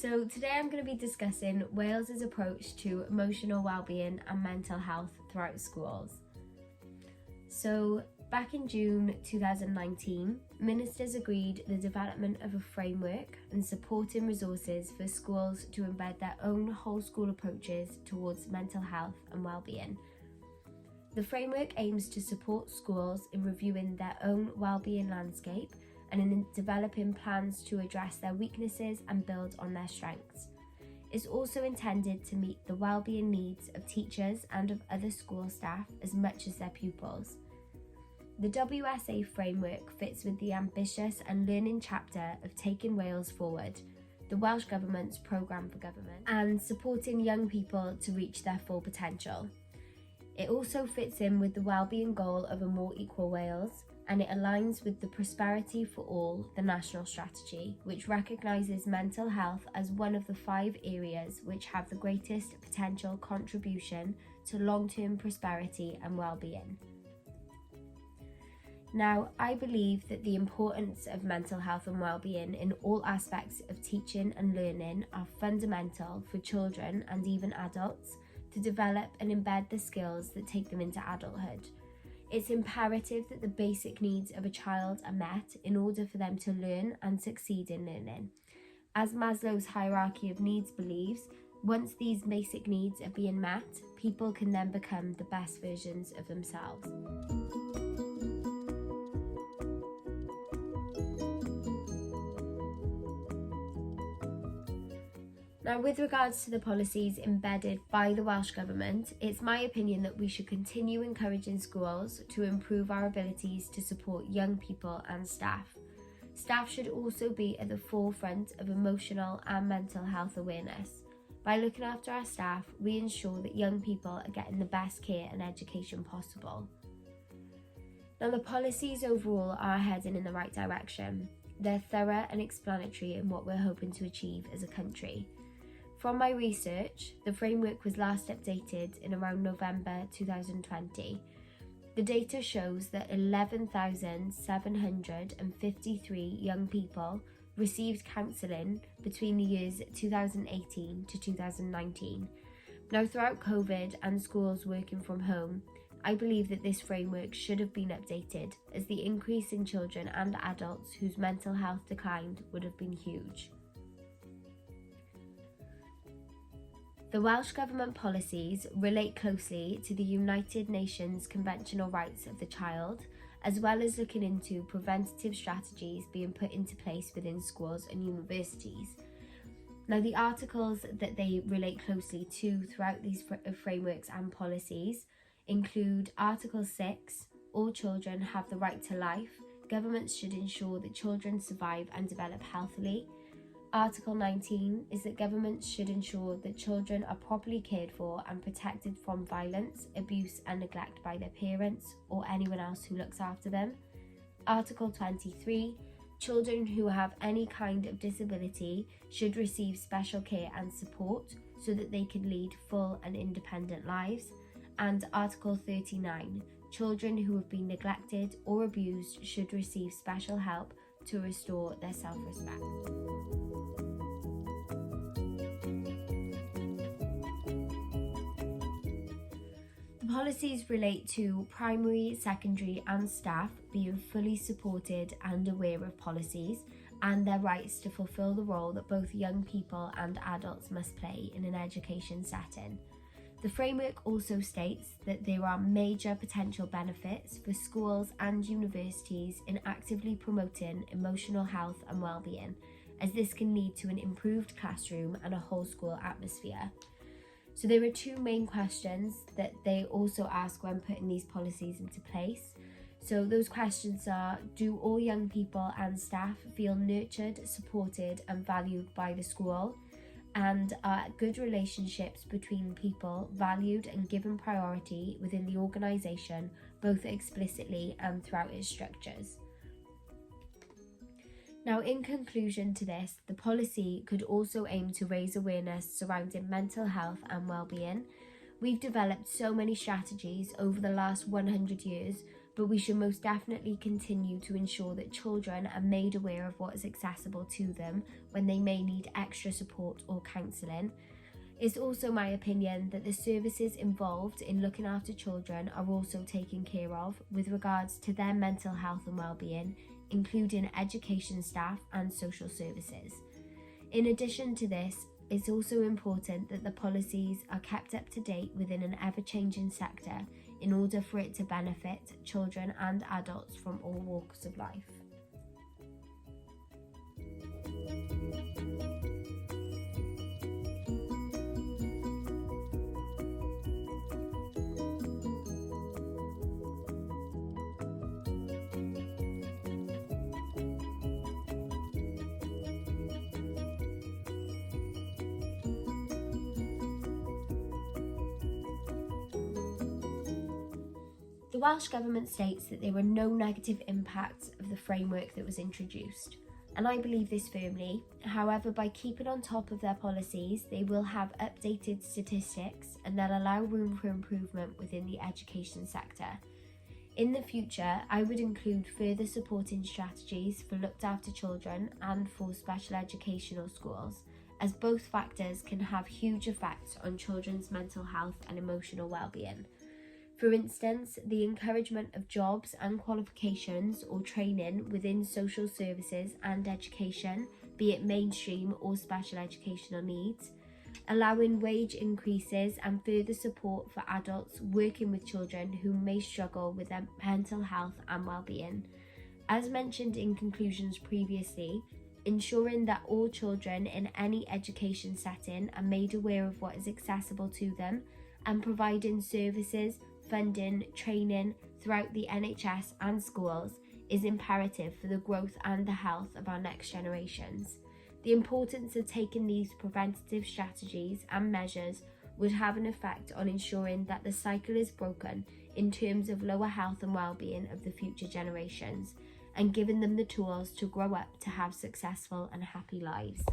So today I'm going to be discussing Wales's approach to emotional wellbeing and mental health throughout schools. So back in June 2019, ministers agreed the development of a framework and supporting resources for schools to embed their own whole school approaches towards mental health and wellbeing. The framework aims to support schools in reviewing their own wellbeing landscape and in developing plans to address their weaknesses and build on their strengths. It's also intended to meet the wellbeing needs of teachers and of other school staff as much as their pupils. The WSA framework fits with the ambitious and learning chapter of Taking Wales Forward, the Welsh Government's programme for government, and supporting young people to reach their full potential. It also fits in with the wellbeing goal of a more equal Wales, and it aligns with the Prosperity for All, the national strategy, which recognises mental health as one of the 5 areas which have the greatest potential contribution to long-term prosperity and well-being. Now, I believe that the importance of mental health and well-being in all aspects of teaching and learning are fundamental for children and even adults to develop and embed the skills that take them into adulthood. It's imperative that the basic needs of a child are met in order for them to learn and succeed in learning. As Maslow's hierarchy of needs believes, once these basic needs are being met, people can then become the best versions of themselves. Now, with regards to the policies embedded by the Welsh Government, it's my opinion that we should continue encouraging schools to improve our abilities to support young people and staff. Staff should also be at the forefront of emotional and mental health awareness. By looking after our staff, we ensure that young people are getting the best care and education possible. Now, the policies overall are heading in the right direction. They're thorough and explanatory in what we're hoping to achieve as a country. From my research, the framework was last updated in around November 2020. The data shows that 11,753 young people received counselling between the years 2018 to 2019. Now, throughout COVID and schools working from home, I believe that this framework should have been updated, as the increase in children and adults whose mental health declined would have been huge. The Welsh Government policies relate closely to the United Nations Convention on Rights of the Child, as well as looking into preventative strategies being put into place within schools and universities. Now, the articles that they relate closely to throughout these frameworks and policies include Article 6, all children have the right to life. Governments should ensure that children survive and develop healthily. Article 19 is that governments should ensure that children are properly cared for and protected from violence, abuse and neglect by their parents or anyone else who looks after them. Article 23, children who have any kind of disability should receive special care and support so that they can lead full and independent lives. And Article 39, children who have been neglected or abused should receive special help to restore their self-respect. The policies relate to primary, secondary and staff being fully supported and aware of policies and their rights to fulfil the role that both young people and adults must play in an education setting. The framework also states that there are major potential benefits for schools and universities in actively promoting emotional health and well-being, as this can lead to an improved classroom and a whole school atmosphere. So there are 2 main questions that they also ask when putting these policies into place. So those questions are, do all young people and staff feel nurtured, supported and valued by the school? And are good relationships between people valued and given priority within the organisation, both explicitly and throughout its structures? Now, in conclusion to this, the policy could also aim to raise awareness surrounding mental health and well-being. We've developed so many strategies over the last 100 years, but we should most definitely continue to ensure that children are made aware of what is accessible to them when they may need extra support or counselling. It's also my opinion that the services involved in looking after children are also taken care of with regards to their mental health and well-being, including education staff and social services. In addition to this, it's also important that the policies are kept up to date within an ever-changing sector in order for it to benefit children and adults from all walks of life. The Welsh Government states that there were no negative impacts of the framework that was introduced, and I believe this firmly. However, by keeping on top of their policies, they will have updated statistics and they'll allow room for improvement within the education sector. In the future, I would include further supporting strategies for looked after children and for special educational schools, as both factors can have huge effects on children's mental health and emotional well-being. For instance, the encouragement of jobs and qualifications or training within social services and education, be it mainstream or special educational needs, allowing wage increases and further support for adults working with children who may struggle with their mental health and well-being. As mentioned in conclusions previously, ensuring that all children in any education setting are made aware of what is accessible to them and providing services, funding, training throughout the NHS and schools is imperative for the growth and the health of our next generations. The importance of taking these preventative strategies and measures would have an effect on ensuring that the cycle is broken in terms of lower health and well-being of the future generations, and giving them the tools to grow up to have successful and happy lives.